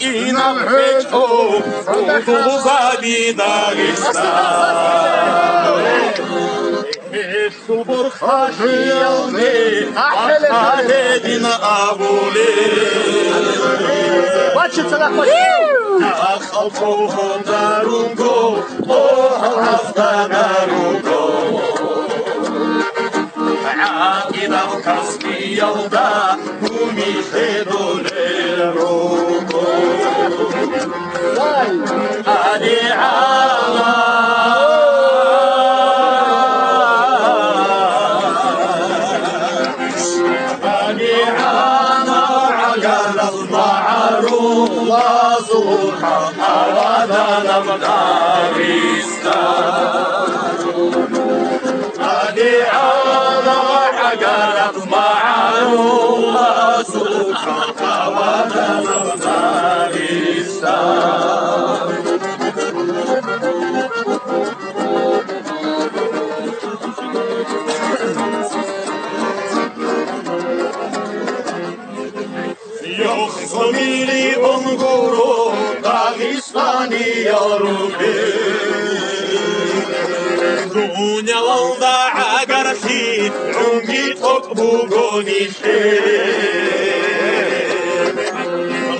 i na peču Dugavi Dagestan. Subur Hajiyalne Ahedin Abule Бачиться на ході. Ахалфо Дарунго Охалфтанаруго Аидам Каспи Ялда Умихедулеруго Али Ала أودنا بغارستان أدعانا حقرت معروفة سوحا أودنا بغارستان يخزميلي أنقرو Dağistani yarubi Dunya valda agarhi Ungi tok bugonişe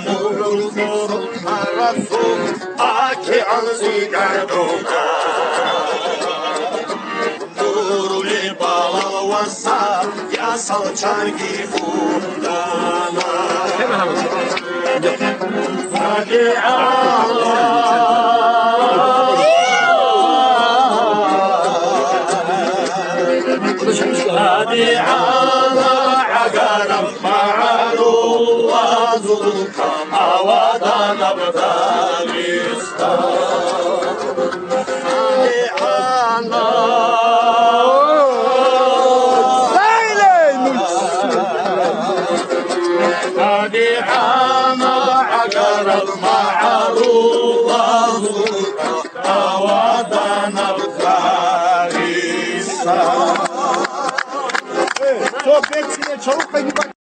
Murul sorun harasum Aki anzi gardona Muruli balavasa Yasal çargi fundana Hadi Allah Hadi Allah Agaram ma'alullah Zulka Avadan Abdalistan Hadi Allah Hadi Allah Agaram ma'alullah Zulka Avadan Abdalistan Çok bekliyor, çabuk be.